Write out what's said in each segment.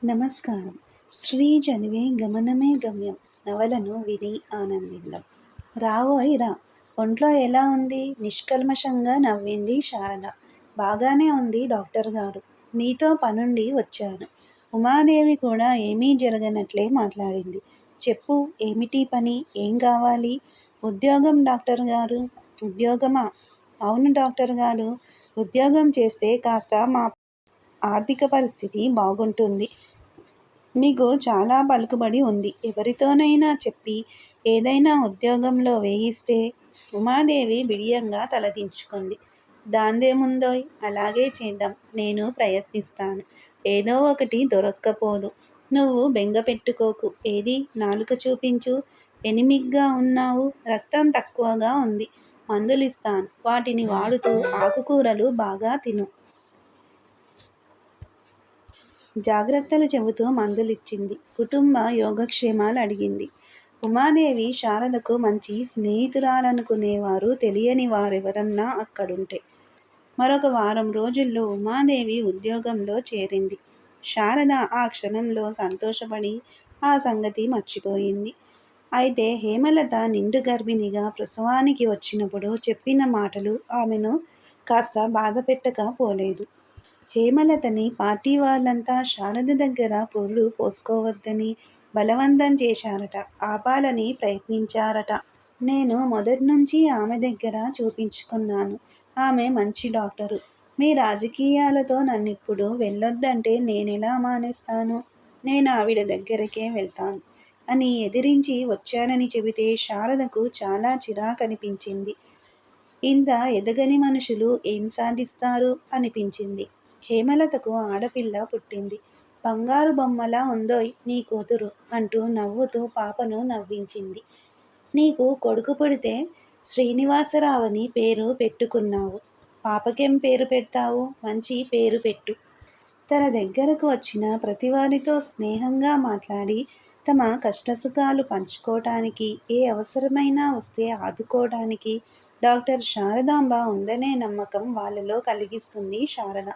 నమస్కారం. 'శ్రీ చదివే గమనమే గమ్యం' నవలను విని ఆనందిద్దాం. రావోయ్ రా! ఒంట్లో ఎలా ఉంది? నిష్కల్మషంగా నవ్వింది శారద. బాగానే ఉంది డాక్టర్ గారు. మీతో పనుండి వచ్చాను. ఉమాదేవి కూడా ఏమీ జరగనట్లే మాట్లాడింది. చెప్పు, ఏమిటి పని? ఏం కావాలి? ఉద్యోగం డాక్టర్ గారు. ఉద్యోగమా? అవును డాక్టర్ గారు. ఉద్యోగం చేస్తే కాస్త మా ఆర్థిక పరిస్థితి బాగుంటుంది. మీకు చాలా పలుకుబడి ఉంది. ఎవరితోనైనా చెప్పి ఏదైనా ఉద్యోగంలో వేయిస్తే. ఉమాదేవి బిడియంగా తలదించుకుంది. దాందేముందోయ్, అలాగే చేద్దాం. నేను ప్రయత్నిస్తాను. ఏదో ఒకటి దొరక్కపోదు. నువ్వు బెంగ పెట్టుకోకు. ఏది, నాలుక చూపించు. ఎనిమిగ్గా ఉన్నావు. రక్తం తక్కువగా ఉంది. మందులిస్తాను. వాటిని వాడుతూ ఆకుకూరలు బాగా తిను. జాగ్రత్తలు చెబుతూ మందులిచ్చింది. కుటుంబ యోగక్షేమాలు అడిగింది. ఉమాదేవి శారదకు మంచి స్నేహితురాలనుకునేవారు తెలియని వారెవరన్నా అక్కడుంటే. మరొక వారం రోజుల్లో ఉమాదేవి ఉద్యోగంలో చేరింది. శారద ఆ క్షణంలో సంతోషపడి ఆ సంగతి మర్చిపోయింది. అయితే హేమలత నిండు గర్భిణిగా ప్రసవానికి వచ్చినప్పుడు చెప్పిన మాటలు ఆమెను కాస్త బాధపెట్టకపోలేదు. హేమలతని పార్టీ వాళ్ళంతా శారద దగ్గర పురుడు పోసుకోవద్దని బలవంతం చేశారట. ఆపాలని ప్రయత్నించారట. నేను మొదట్నుంచి ఆమె దగ్గర చూపించుకున్నాను. ఆమె మంచి డాక్టరు. మీ రాజకీయాలతో నన్నిప్పుడు వెళ్ళొద్దంటే నేనెలా మానేస్తాను? నేను ఆవిడ దగ్గరకే వెళ్తాను అని ఎదిరించి వచ్చానని చెబితే శారదకు చాలా చిరాకనిపించింది. ఇంత ఎదగని మనుషులు ఏం సాధిస్తారు అనిపించింది. హేమలతకు ఆడపిల్ల పుట్టింది. బంగారు బొమ్మలా ఉందోయ్ నీ కూతురు అంటూ నవ్వుతూ పాపను నవ్వించింది. నీకు కొడుకు పుడితే శ్రీనివాసరావని పేరు పెట్టుకున్నావు. పాపకేం పేరు పెడతావు? మంచి పేరు పెట్టు. తన దగ్గరకు వచ్చిన ప్రతివారితో స్నేహంగా మాట్లాడి తమ కష్టసుఖాలు పంచుకోవటానికి, ఏ అవసరమైనా వస్తే ఆదుకోవటానికి డాక్టర్ శారదాంబ ఉందనే నమ్మకం వాళ్ళలో కలిగిస్తుంది శారద.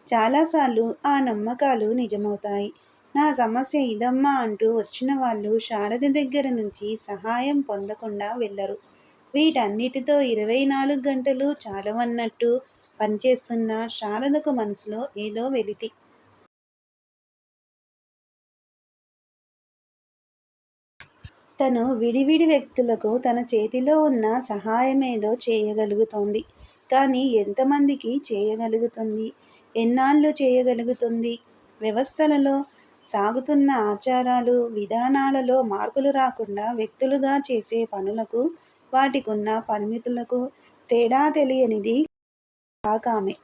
చాలాసార్లు ఆ నమ్మకాలు నిజమవుతాయి. నా సమస్య ఇదమ్మా అంటూ వచ్చిన వాళ్ళు శారద దగ్గర నుంచి సహాయం పొందకుండా వెళ్ళరు. వీటన్నిటితో 24 గంటలు చాలవన్నట్టు పనిచేస్తున్న శారదకు మనసులో ఏదో వెలితి. తను విడివిడి వ్యక్తులకు తన చేతిలో ఉన్న సహాయమేదో చేయగలుగుతోంది. కానీ ఎంతమందికి చేయగలుగుతుంది? ఎన్నాళ్ళు చేయగలుగుతుంది? వ్యవస్థలలో సాగుతున్న ఆచారాలు, విధానాలలో మార్పులు రాకుండా వ్యక్తులుగా చేసే పనులకు, వాటికున్న పరిమితులకు తేడా తెలియనిది కాకామె.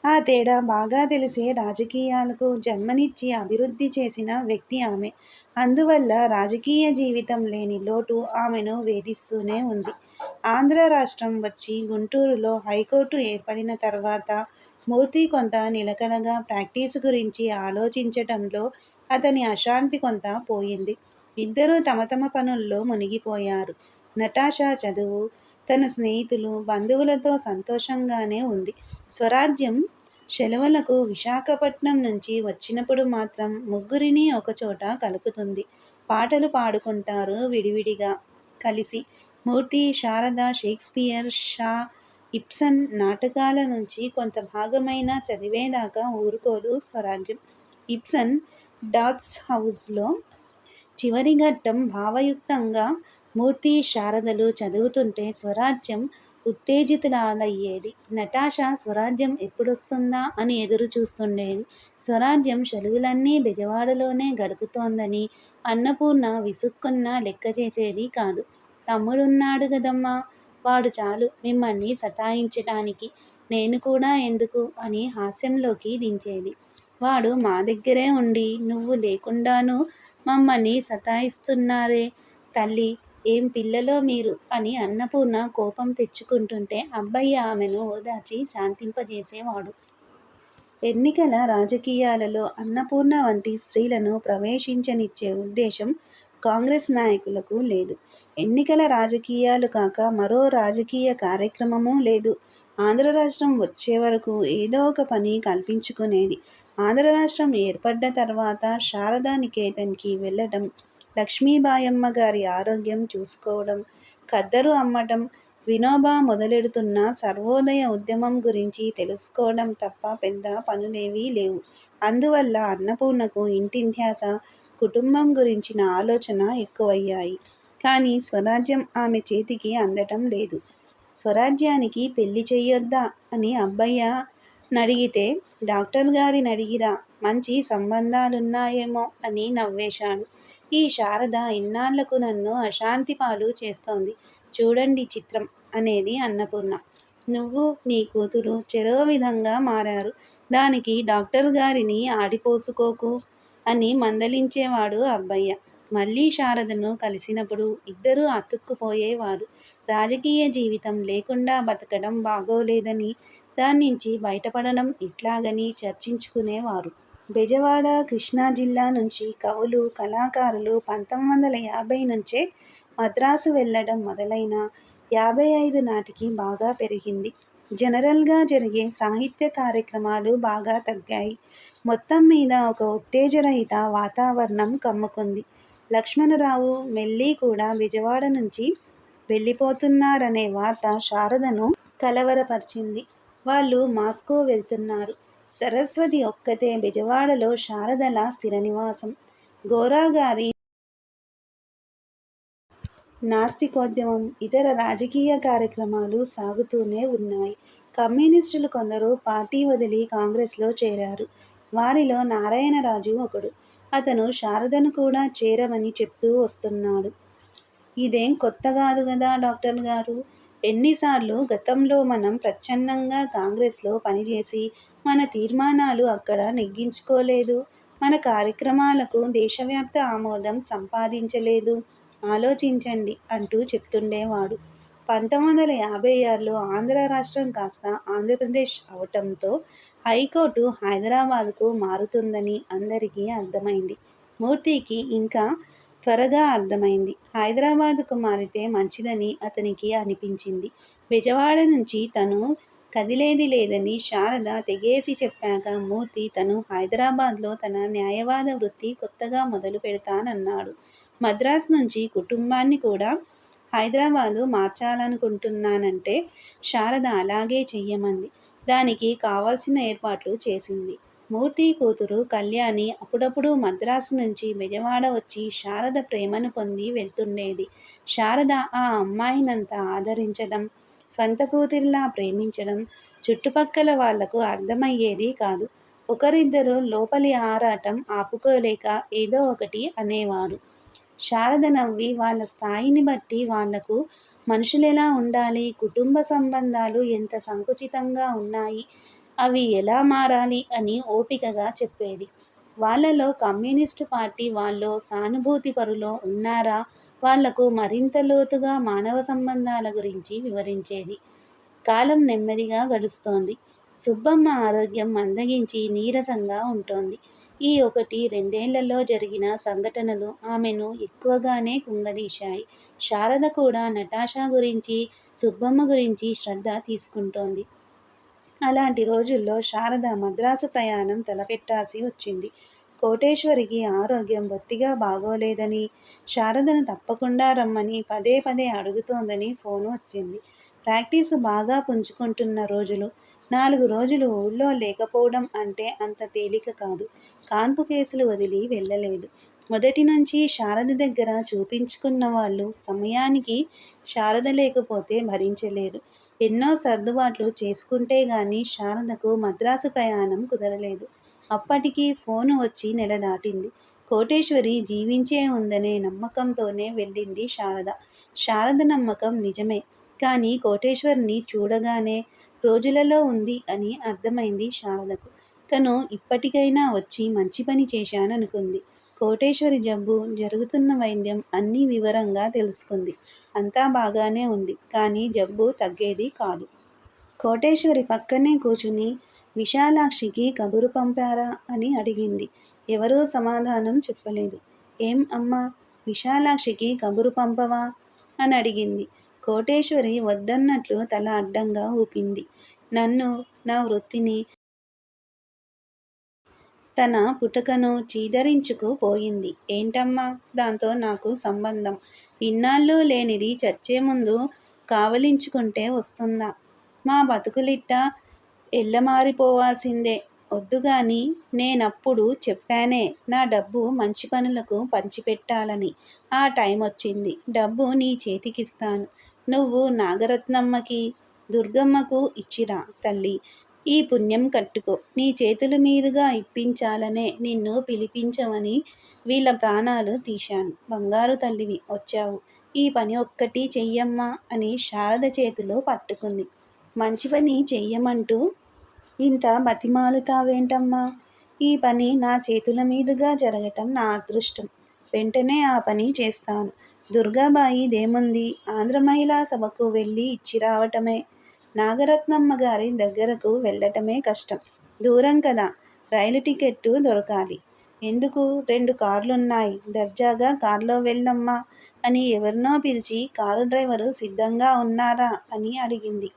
ఆ తేడా బాగా తెలిసే రాజకీయాలకు జన్మనిచ్చి అభివృద్ధి చేసిన వ్యక్తి ఆమె. అందువల్ల రాజకీయ జీవితం లేని లోటు ఆమెను వేధిస్తూనే ఉంది. ఆంధ్ర రాష్ట్రం వచ్చి గుంటూరులో హైకోర్టు ఏర్పడిన తర్వాత మూర్తి కొంత నిలకడగా ప్రాక్టీసు గురించి ఆలోచించటంలో అతని అశాంతి కొంత పోయింది. ఇద్దరూ తమ తమ పనుల్లో మునిగిపోయారు. నటాషా చదువు, తన స్నేహితులు, బంధువులతో సంతోషంగానే ఉంది. స్వరాజ్యం సెలవులకు విశాఖపట్నం నుంచి వచ్చినప్పుడు మాత్రం ముగ్గురిని ఒకచోట కలుపుతుంది. పాటలు పాడుకుంటారు విడివిడిగా కలిసి. మూర్తి, శారద షేక్స్పియర్, షా, ఇబ్సన్ నాటకాల నుంచి కొంత భాగమైనా చదివేదాకా ఊరుకోదు స్వరాజ్యం. ఇబ్సన్ డాట్స్ హౌస్లో చివరి ఘట్టం భావయుక్తంగా మూర్తి, శారదలు చదువుతుంటే స్వరాజ్యం ఉత్తేజితురాలయ్యేది. నటాషా స్వరాజ్యం ఎప్పుడొస్తుందా అని ఎదురు చూస్తుండేది. స్వరాజ్యం సెలవులన్నీ బెజవాడలోనే గడుపుతోందని అన్నపూర్ణ విసుక్కున్నా లెక్క చేసేది కాదు. తమ్ముడున్నాడు గదమ్మా, వాడు చాలు మిమ్మల్ని సతాయించటానికి. నేను కూడా ఎందుకు అని హాస్యంలోకి దించేది. వాడు మా దగ్గరే ఉండి నువ్వు లేకుండానూ మమ్మల్ని సతాయిస్తున్నారే తల్లీ, ఏం పిల్లలో మీరు అని అన్నపూర్ణ కోపం తెచ్చుకుంటుంటే అబ్బయ్య ఆమెను ఓదార్చి శాంతింపజేసేవాడు. ఎన్నికల రాజకీయాలలో అన్నపూర్ణ వంటి స్త్రీలను ప్రవేశించనిచ్చే ఉద్దేశం కాంగ్రెస్ నాయకులకు లేదు. ఎన్నికల రాజకీయాలు కాక మరో రాజకీయ కార్యక్రమమూ లేదు. ఆంధ్ర రాష్ట్రం వచ్చే వరకు ఏదో ఒక పని కల్పించుకునేది. ఆంధ్ర రాష్ట్రం ఏర్పడ్డ తర్వాత శారదా నికేతన్కి వెళ్ళడం, లక్ష్మీబాయమ్మ గారి ఆరోగ్యం చూసుకోవడం, ఖద్దరు అమ్మటం, వినోబా మొదలెడుతున్న సర్వోదయ ఉద్యమం గురించి తెలుసుకోవడం తప్ప పెద్ద పనులేవీ లేవు. అందువల్ల అన్నపూర్ణకు ఇంటిధ్యాస, కుటుంబం గురించిన ఆలోచన ఎక్కువయ్యాయి. కానీ స్వరాజ్యం ఆమె చేతికి అందటం లేదు. స్వరాజ్యానికి పెళ్లి చెయ్యొద్దా అని అబ్బయ్య నడిగితే, డాక్టర్ గారినడిగిరా, మంచి సంబంధాలున్నాయేమో అని నవ్వేశాడు. ఈ శారద ఇన్నాళ్లకు నన్ను అశాంతి పాలు చేస్తోంది. చూడండి చిత్రం అనేది అన్నపూర్ణ. నువ్వు నీ కూతురు చెరో విధంగా మారారు. దానికి డాక్టర్ గారిని ఆడిపోసుకోకు అని మందలించేవాడు అబ్బయ్య. మళ్ళీ శారదను కలిసినప్పుడు ఇద్దరూ అతుక్కుపోయేవారు. రాజకీయ జీవితం లేకుండా బతకడం బాగోలేదని, దాన్నించి బయటపడడం ఎట్లాగని చర్చించుకునేవారు. బెజవాడ, కృష్ణా జిల్లా నుంచి కవులు, కళాకారులు 1950 నుంచే మద్రాసు వెళ్ళడం మొదలైన 55 నాటికి బాగా పెరిగింది. జనరల్గా జరిగే సాహిత్య కార్యక్రమాలు బాగా తగ్గాయి. మొత్తం మీద ఒక ఉత్తేజరహిత వాతావరణం కమ్ముకుంది. లక్ష్మణరావు, మెల్లి కూడా బెజవాడ నుంచి వెళ్ళిపోతున్నారనే వార్త శారదను కలవరపరిచింది. వాళ్ళు మాస్కో వెళ్తున్నారు. సరస్వతి ఒక్కతే బెజవాడలో శారదల స్థిర నివాసం. గోరాగారి నాస్తికోద్యమం, ఇతర రాజకీయ కార్యక్రమాలు సాగుతూనే ఉన్నాయి. కమ్యూనిస్టులు కొందరు పార్టీ వదిలి కాంగ్రెస్లో చేరారు. వారిలో నారాయణరాజు ఒకడు. అతను శారదను కూడా చేరమని చెప్తూ వస్తున్నాడు. ఇదేం కొత్త కాదు గదా డాక్టర్ గారు. ఎన్నిసార్లు గతంలో మనం ప్రచ్ఛన్నంగా కాంగ్రెస్లో పనిచేసి మన తీర్మానాలు అక్కడ నెగ్గించుకోలేదు. మన కార్యక్రమాలకు దేశవ్యాప్త ఆమోదం సంపాదించలేదు. ఆలోచించండి అంటూ చెప్తుండేవాడు. 1956లో ఆంధ్ర రాష్ట్రం కాస్త ఆంధ్రప్రదేశ్ అవటంతో హైకోర్టు హైదరాబాద్కు మారుతుందని అందరికీ అర్థమైంది. మూర్తికి ఇంకా త్వరగా అర్థమైంది. హైదరాబాద్కు మారితే మంచిదని అతనికి అనిపించింది. బెజవాడ నుంచి తను కదిలేది లేదని శారద తెగేసి చెప్పాక మూర్తి తను హైదరాబాద్లో తన న్యాయవాద వృత్తి కొత్తగా మొదలు పెడతానన్నాడు. మద్రాస్ నుంచి కుటుంబాన్ని కూడా హైదరాబాదు మార్చాలనుకుంటున్నానంటే శారద అలాగే చెయ్యమంది. దానికి కావాల్సిన ఏర్పాట్లు చేసింది. మూర్తి కూతురు కళ్యాణి అప్పుడప్పుడు మద్రాసు నుంచి బెజవాడ వచ్చి శారద ప్రేమను పొంది వెళ్తుండేది. శారద ఆ అమ్మాయినంత ఆదరించడం, స్వంత కూతురిలా ప్రేమించడం చుట్టుపక్కల వాళ్లకు అర్థమయ్యేది కాదు. ఒకరిద్దరు లోపలి ఆరాటం ఆపుకోలేక ఏదో ఒకటి అనేవారు. శారద నవ్వి వాళ్ళ స్థాయిని బట్టి వాళ్లకు మనుషులెలా ఉండాలి, కుటుంబ సంబంధాలు ఎంత సంకుచితంగా ఉన్నాయి, అవి ఎలా మారాలి అని ఓపికగా చెప్పేది. వాళ్ళలో కమ్యూనిస్టు పార్టీ వాళ్ళో సానుభూతి పరులో ఉన్నారా, వాళ్లకు మరింత లోతుగా మానవ సంబంధాల గురించి వివరించేది. కాలం నెమ్మదిగా గడుస్తోంది. సుబ్బమ్మ ఆరోగ్యం మందగించి నీరసంగా ఉంటోంది. ఈ 1-2 జరిగిన సంఘటనలు ఆమెను ఎక్కువగానే కుంగదీశాయి. శారద కూడా నటాషా గురించి, సుబ్బమ్మ గురించి శ్రద్ధ తీసుకుంటోంది. అలాంటి రోజుల్లో శారద మద్రాసు ప్రయాణం తలపెట్టాల్సి వచ్చింది. కోటేశ్వరికి ఆరోగ్యం బొత్తిగా బాగోలేదని, శారదను తప్పకుండా రమ్మని పదే పదే అడుగుతోందని ఫోను వచ్చింది. ప్రాక్టీసు బాగా పుంజుకుంటున్న రోజులు. 4 రోజులు ఊళ్ళో లేకపోవడం అంటే అంత తేలిక కాదు. కాన్పు కేసులు వదిలి వెళ్ళలేదు. మొదటి నుంచి శారద దగ్గర చూపించుకున్న వాళ్ళు సమయానికి శారద లేకపోతే భరించలేరు. ఎన్నో సర్దుబాట్లు చేసుకుంటే గానీ శారదకు మద్రాసు ప్రయాణం కుదరలేదు. అప్పటికి ఫోను వచ్చి నెల దాటింది. కోటేశ్వరి జీవించే ఉందనే నమ్మకంతోనే వెళ్ళింది శారద. శారద నమ్మకం నిజమే. కానీ కోటేశ్వరిని చూడగానే రోజులలో ఉంది అని అర్థమైంది శారదకు. తను ఇప్పటికైనా వచ్చి మంచి పని చేశాననుకుంది. కోటేశ్వరి జబ్బు, జరుగుతున్న వైద్యం అన్నీ వివరంగా తెలుసుకుంది. అంతా బాగానే ఉంది. కానీ జబ్బు తగ్గేది కాదు. కోటేశ్వరి పక్కనే కూచుని విశాలాక్షికి కబురు పంపారా అని అడిగింది. ఎవరూ సమాధానం చెప్పలేదు. ఏం అమ్మా, విశాలాక్షికి కబురు పంపవా అని అడిగింది. కోటేశ్వరి వద్దన్నట్లు తల అడ్డంగా ఊపింది. నన్ను, నా వృత్తిని తన పుటకను చీదరించుకుపోయింది. ఏంటమ్మా, దాంతో నాకు సంబంధం? ఇన్నాళ్ళు లేనిది చచ్చే ముందు కావలించుకుంటే వస్తుందా? మా బతుకులిట్ట ఎల్లమారిపోవాల్సిందే. వద్దుగాని నేనప్పుడు చెప్పానే, నా డబ్బు మంచి పనులకు పంచిపెట్టాలని. ఆ టైమొచ్చింది. డబ్బు నీ చేతికిస్తాను. నువ్వు నాగరత్నమ్మకి, దుర్గమ్మకు ఇచ్చిరా తల్లీ. ఈ పుణ్యం కట్టుకో. నీ చేతుల మీదుగా ఇప్పించాలనే నిన్ను పిలిపించమని వీళ్ళ ప్రాణాలు తీశాను. బంగారు తల్లివి వచ్చావు. ఈ పని ఒక్కటి చెయ్యమ్మా అని శారద చేతిలో పట్టుకుంది. మంచి పని చెయ్యమంటూ ఇంత బతిమాలుతావేంటమ్మా? ఈ పని నా చేతుల మీదుగా జరగటం నా అదృష్టం. వెంటనే ఆ పని చేస్తాను. దుర్గాబాయిదేముంది? ఆంధ్ర మహిళా సభకు వెళ్ళి ఇచ్చి రావటమే. నాగరత్నమ్మ గారి దగ్గరకు వెళ్ళటమే కష్టం. దూరం కదా. రైలు టికెట్టు దొరకాలి. ఎందుకు? 2 కార్లున్నాయి. దర్జాగా కార్లో వెళ్ళమ్మా అని ఎవరినో పిలిచి కారు డ్రైవరు సిద్ధంగా ఉన్నారా అని అడిగింది.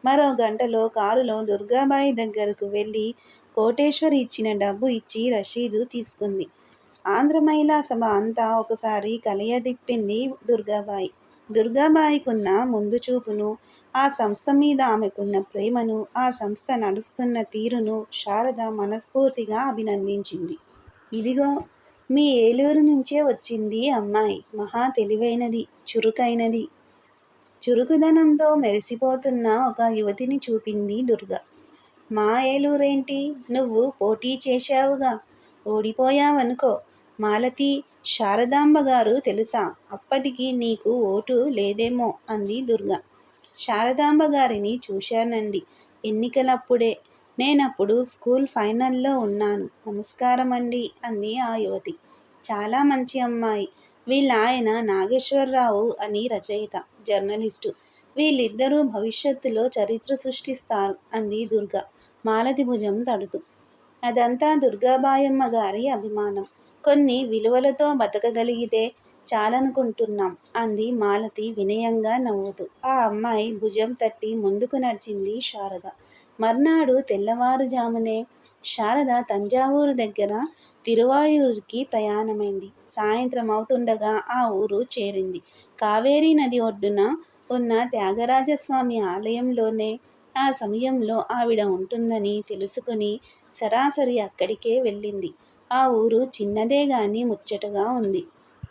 మరో గంటలో కారులో దుర్గాబాయి దగ్గరకు వెళ్ళి కోటేశ్వరి ఇచ్చిన డబ్బు ఇచ్చి రసీదు తీసుకుంది. ఆంధ్ర మహిళా సభ అంతా ఒకసారి కలయదిప్పింది దుర్గాబాయి. దుర్గాబాయికున్న ముందు చూపును, ఆ సంస్థ మీద ఆమెకున్న ప్రేమను, ఆ సంస్థ నడుస్తున్న తీరును శారద మనస్ఫూర్తిగా అభినందించింది. ఇదిగో మీ ఏలూరు నుంచే వచ్చింది అమ్మాయి. మహా తెలివైనది, చురుకైనది. చురుకుదనంతో మెరిసిపోతున్న ఒక యువతిని చూపింది దుర్గ. మా ఏలూరేంటి? నువ్వు పోటీ చేశావుగా, ఓడిపోయావనుకో. మాలతి, శారదాంబ గారు తెలుసా? అప్పటికి నీకు ఓటు లేదేమో అంది దుర్గ. శారదాంబ గారిని చూశానండి, ఎన్నికలప్పుడే. నేనప్పుడు స్కూల్ ఫైనల్లో ఉన్నాను. నమస్కారమండి అంది ఆ యువతి. చాలా మంచి అమ్మాయి. వీళ్ళాయన నాగేశ్వరరావు అని రచయిత, జర్నలిస్టు. వీళ్ళిద్దరూ భవిష్యత్తులో చరిత్ర సృష్టిస్తారు అంది దుర్గ మాలతి భుజం తడుతూ. అదంతా దుర్గాబాయమ్మ గారి అభిమానం. కొన్ని విలువలతో బతకగలిగితే చాలనుకుంటున్నాం అంది మాలతి వినయంగా నవ్వుతూ. ఆ అమ్మాయి భుజం తట్టి ముందుకు నడిచింది శారద. మర్నాడు తెల్లవారుజామునే శారద తంజావూరు దగ్గర తిరువాయూరుకి ప్రయాణమైంది. సాయంత్రం అవుతుండగా ఆ ఊరు చేరింది. కావేరీ నది ఒడ్డున ఉన్న త్యాగరాజస్వామి ఆలయంలోనే ఆ సమయంలో ఆవిడ ఉంటుందని తెలుసుకుని సరాసరి అక్కడికే వెళ్ళింది. ఆ ఊరు చిన్నదే గాని ముచ్చటగా ఉంది.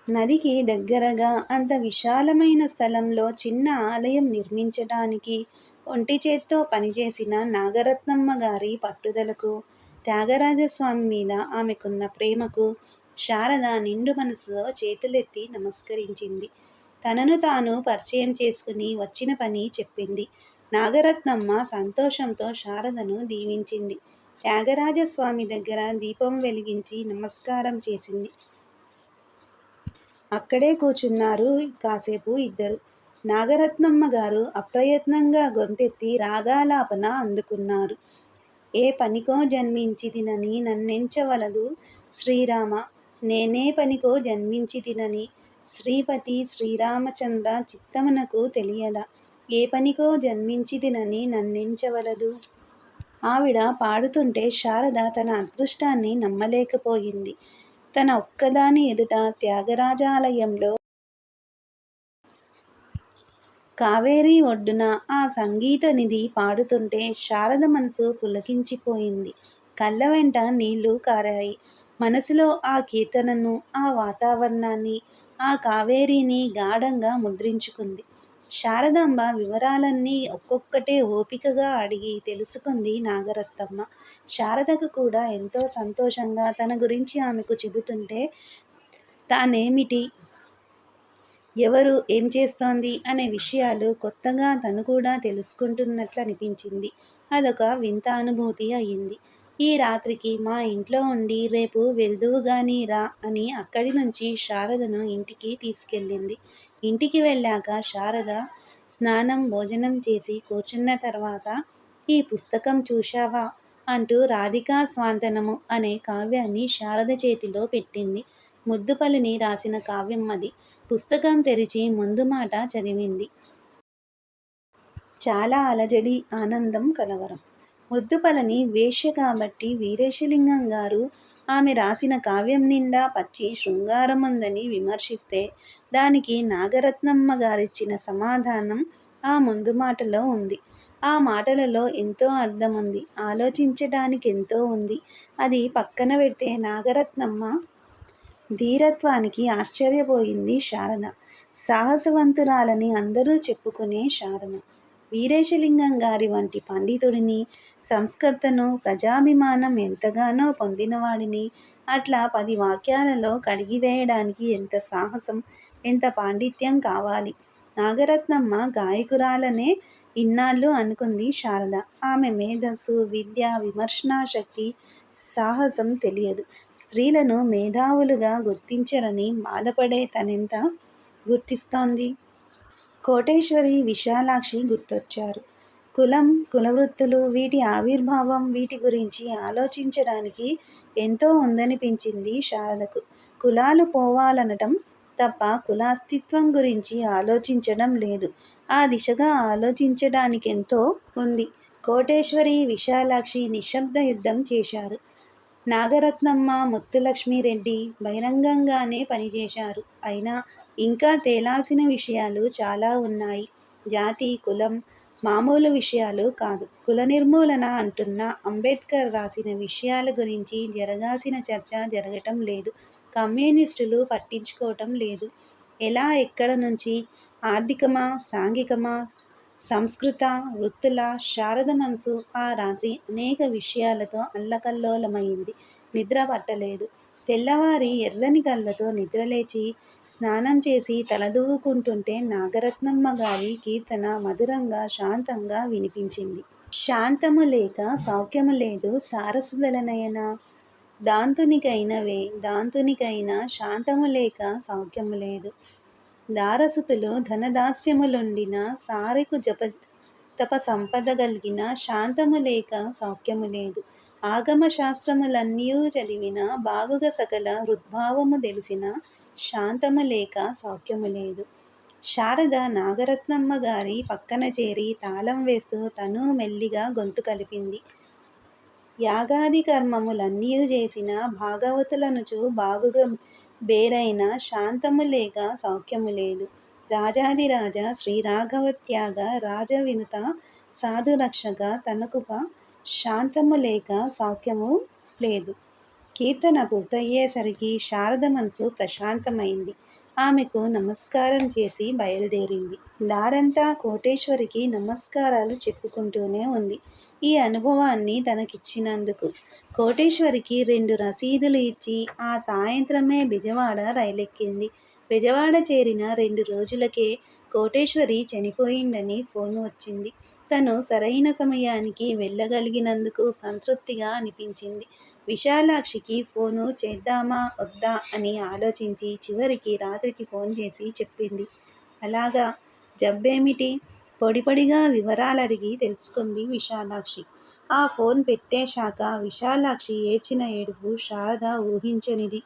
నదికి దగ్గరగా అంత విశాలమైన స్థలంలో చిన్న ఆలయం నిర్మించటానికి ఒంటి చేత్తో పనిచేసిన నాగరత్నమ్మ గారి పట్టుదలకు, త్యాగరాజస్వామి మీద ఆమెకున్న ప్రేమకు శారద నిండు మనసుతో చేతులెత్తి నమస్కరించింది. తనను తాను పరిచయం చేసుకుని వచ్చిన పని చెప్పింది. నాగరత్నమ్మ సంతోషంతో శారదను దీవించింది. త్యాగరాజస్వామి దగ్గర దీపం వెలిగించి నమస్కారం చేసింది. అక్కడే కూర్చున్నారు కాసేపు ఇద్దరు. నాగరత్నమ్మ గారు అప్రయత్నంగా గొంతెత్తి రాగాలాపన అందుకున్నారు. ఏ పనికో జన్మించితినని నన్నెంచవలదు శ్రీరామ. నేనే పనికో జన్మించితినని శ్రీపతి శ్రీరామచంద్ర చిత్తమునకు తెలియదా? ఏ పనికో జన్మించితినని నన్నెంచవలదు. ఆవిడ పాడుతుంటే శారద తన అదృష్టాన్ని నమ్మలేకపోయింది. తన ఒక్కదాని ఎదుట త్యాగరాజాలయంలో కావేరీ ఒడ్డున ఆ సంగీత నిధి పాడుతుంటే శారద మనసు పులకించిపోయింది. కళ్ళ వెంట నీళ్లు కారాయి. మనసులో ఆ కీర్తనను, ఆ వాతావరణాన్ని, ఆ కావేరీని గాఢంగా ముద్రించుకుంది. శారదాంబ వివరాలన్నీ ఒక్కొక్కటే ఓపికగా అడిగి తెలుసుకుంది నాగరత్నమ్మ. శారదకు కూడా ఎంతో సంతోషంగా తన గురించి ఆమెకు చెబుతుంటే తానేమిటి, ఎవరు, ఏం చేస్తోంది అనే విషయాలు కొత్తగా తను కూడా తెలుసుకుంటున్నట్లు అనిపించింది. అదొక వింత అనుభూతి అయింది. ఈ రాత్రికి మా ఇంట్లో ఉండి రేపు వెళ్దువుగాని రా అని అక్కడి నుంచి శారదను ఇంటికి తీసుకెళ్ళింది. ఇంటికి వెళ్ళాక శారద స్నానం, భోజనం చేసి కూర్చున్న తర్వాత ఈ పుస్తకం చూశావా అంటూ రాధికా స్వాంతనము అనే కావ్యాన్ని శారద చేతిలో పెట్టింది. ముద్దుపల్లిని రాసిన కావ్యం అది. పుస్తకం తెరిచి ముందు మాట చదివింది. చాలా అలజడి, ఆనందం కలవరం. ముద్దుపలని వేశ్య కాబట్టి వీరేశలింగం గారు ఆమె రాసిన కావ్యం నిండా పచ్చి శృంగారం ఉందని విమర్శిస్తే దానికి నాగరత్నమ్మ గారిచ్చిన సమాధానం ఆ ముందు మాటలో ఉంది. ఆ మాటలలో ఎంతో అర్థం ఉంది. ఆలోచించడానికి ఎంతో ఉంది. అది పక్కన పెడితే నాగరత్నమ్మ ధీరత్వానికి ఆశ్చర్యపోయింది శారద. సాహసవంతురాలని అందరూ చెప్పుకునే శారద వీరేశలింగం గారి వంటి పండితుడిని, సంస్కర్తను, ప్రజాభిమానం ఎంతగానో పొందినవాడిని అట్లా 10 వాక్యాలలో కడిగివేయడానికి ఎంత సాహసం, ఎంత పాండిత్యం కావాలి. నాగరత్నమ్మ గాయకురాలనే ఇన్నాళ్ళు అనుకుంది శారద. ఆమె మేధస్సు, విద్య, విమర్శనాశక్తి, సాహసం తెలియదు. స్త్రీలను మేధావులుగా గుర్తించరని బాధపడే తనెంత గుర్తిస్తోంది. కోటేశ్వరి, విశాలాక్షి గుర్తొచ్చారు. కులం, కులవృత్తులు, వీటి ఆవిర్భావం, వీటి గురించి ఆలోచించడానికి ఎంతో ఉందనిపించింది శారదకు. కులాలు పోవాలనటం తప్ప కులాస్తిత్వం గురించి ఆలోచించడం లేదు. ఆ దిశగా ఆలోచించడానికెంతో ఉంది. కోటేశ్వరి, విశాలాక్షి నిశ్శబ్ద యుద్ధం చేశారు. నాగరత్నమ్మ, ముత్తులక్ష్మిరెడ్డి బహిరంగంగానే పనిచేశారు. అయినా ఇంకా తేలాల్సిన విషయాలు చాలా ఉన్నాయి. జాతి, కులం మామూలు విషయాలు కాదు. కుల నిర్మూలన అంటున్న అంబేద్కర్ రాసిన విషయాల గురించి జరగాల్సిన చర్చ జరగటం లేదు. కమ్యూనిస్టులు పట్టించుకోవటం లేదు. ఎలా, ఎక్కడ నుంచి? ఆర్థికమా, సాంఘికమా, సంస్కృత, వృత్తుల? శారద మనసు ఆ రాత్రి అనేక విషయాలతో అల్లకల్లోలమైంది. నిద్ర పట్టలేదు. తెల్లవారి ఎర్రని కళ్ళతో నిద్రలేచి స్నానం చేసి తలదూవుకుంటుంటే నాగరత్నమ్మ గారి కీర్తన మధురంగా, శాంతంగా వినిపించింది. శాంతము లేక సౌఖ్యము లేదు సారసుదలనయన, దాంతునికైనవే దాంతునికైనా శాంతము లేక సౌఖ్యము లేదు. దారసుతులు ధనదాస్యములొండిన సారెకు జప తప సంపద గల్గిన శాంతము లేక సౌఖ్యము లేదు. ఆగమ శాస్త్రములన్నీయు చదివిన బాగుగ సకల హృద్భావము తెలిసిన శాంతము లేక సౌఖ్యము లేదు. శారద నాగరత్నమ్మ గారి పక్కన చేరి తాళం వేస్తూ తను మెల్లిగా గొంతు కలిపింది. యాగాది కర్మములన్నీయు చేసిన భాగవతులనుచు బాగుగా బేరైన శాంతము లేక సౌఖ్యము లేదు. రాజాదిరాజ శ్రీరాఘవత్యాగ రాజవినుత సాధురక్షక తనకుప శాంతము లేక సౌఖ్యము లేదు. కీర్తన పూర్తయ్యేసరికి శారద మనసు ప్రశాంతమైంది. ఆమెకు నమస్కారం చేసి బయలుదేరింది. దారంతా కోటేశ్వరికి నమస్కారాలు చెప్పుకుంటూనే ఉంది. ఈ అనుభవాన్ని తనకిచ్చినందుకు. కోటేశ్వరికి 2 రసీదులు ఇచ్చి ఆ సాయంత్రమే బెజవాడ రైలెక్కింది. బెజవాడ చేరిన 2 రోజులకే కోటేశ్వరి చనిపోయిందని ఫోన్ వచ్చింది. తను సరైన సమయానికి వెళ్ళగలిగినందుకు సంతృప్తిగా అనిపించింది. విశాలాక్షికి ఫోను చేద్దామా వద్దా అని ఆలోచించి చివరికి రాత్రికి ఫోన్ చేసి చెప్పింది. అలాగా, జబ్బేమిటి? పొడిపొడిగా వివరాలడిగి తెలుసుకుంది విశాలాక్షి. ఆ ఫోన్ పెట్టేశాక విశాలాక్షి ఏడ్చిన ఏడుపు శారద ఊహించనిది.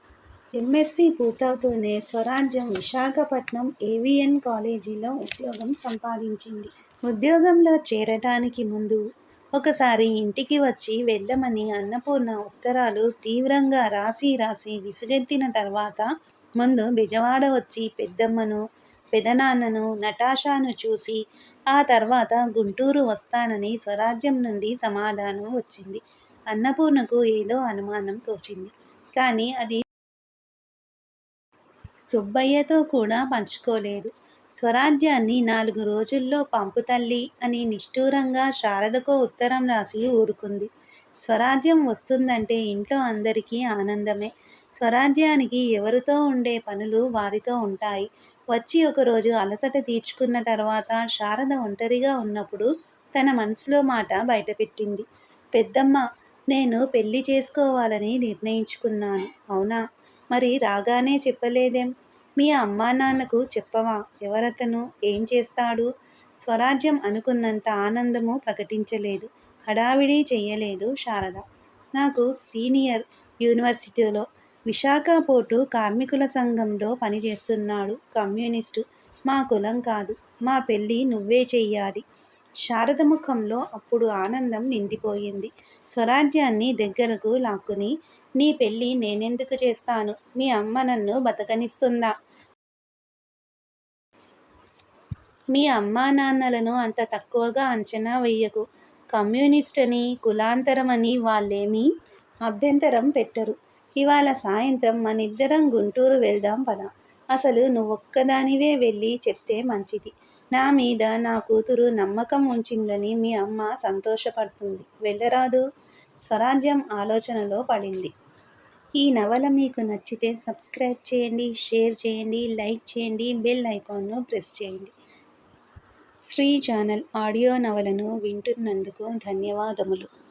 ఎంఎస్సీ పూర్తవుతూనే స్వరాజ్యం విశాఖపట్నం ఏవిఎన్ కాలేజీలో ఉద్యోగం సంపాదించింది. ఉద్యోగంలో చేరటానికి ముందు ఒకసారి ఇంటికి వచ్చి వెళ్ళమని అన్నపూర్ణ ఉత్తరాలు తీవ్రంగా రాసి విసుగెత్తిన తర్వాత ముందు బెజవాడ వచ్చి పెద్దమ్మను, పెదనాన్నను, నటాషాను చూసి ఆ తర్వాత గుంటూరు వస్తానని స్వరాజ్యం నుండి సమాధానం వచ్చింది. అన్నపూర్ణకు ఏదో అనుమానం తోచింది. కానీ అది సుబ్బయ్యతో కూడా పంచుకోలేదు. స్వరాజ్యాన్ని 4 రోజుల్లో పంపు తల్లి అని నిష్ఠూరంగా శారదకో ఉత్తరం రాసి ఊరుకుంది. స్వరాజ్యం వస్తుందంటే ఇంట్లో అందరికీ ఆనందమే. స్వరాజ్యానికి ఎవరితో ఉండే పనులు వారితో ఉంటాయి. వచ్చి ఒకరోజు అలసట తీర్చుకున్న తర్వాత శారద ఒంటరిగా ఉన్నప్పుడు తన మనసులో మాట బయటపెట్టింది. పెద్దమ్మ, నేను పెళ్లి చేసుకోవాలని నిర్ణయించుకున్నాను. అవునా? మరి రాగానే చెప్పలేదేం? మీ అమ్మా నాన్నకు చెప్పవా? ఎవరతను? ఏం చేస్తాడు? స్వరాజ్యం అనుకున్నంత ఆనందము ప్రకటించలేదు. హడావిడి చెయ్యలేదు శారద. నాకు సీనియర్ యూనివర్సిటీలో విశాఖ పోర్టు కార్మికుల సంఘంలో పనిచేస్తున్నాడు. కమ్యూనిస్టు. మా కులం కాదు. మా పెళ్ళి నువ్వే చెయ్యాలి. శారద ముఖంలో అప్పుడు ఆనందం నిండిపోయింది. స్వరాజ్యాన్ని దగ్గరకు లాక్కుని నీ పెళ్ళి నేనెందుకు చేస్తాను? మీ అమ్మ నన్ను బతకనిస్తుందా? మీ అమ్మానాన్నలను అంత తక్కువగా అంచనా వెయ్యకు. కమ్యూనిస్టని, కులాంతరమని వాళ్ళేమీ అభ్యంతరం పెట్టరు. ఇవాళ సాయంత్రం మనిద్దరం గుంటూరు వెళ్దాం పద. అసలు నువ్వొక్కదానివే వెళ్ళి చెప్తే మంచిది. నా మీద నా కూతురు నమ్మకం ఉంచిందని మీ అమ్మ సంతోషపడుతుంది. వెళ్ళరాదు? స్వరాజ్యం ఆలోచనలో పడింది. ఈ నవల మీకు నచ్చితే సబ్స్క్రైబ్ చేయండి, షేర్ చేయండి, లైక్ చేయండి, బెల్ ఐకాన్ను ప్రెస్ చేయండి. శ్రీ ఛానల్ ఆడియో నవలను వింటున్నందుకు ధన్యవాదములు.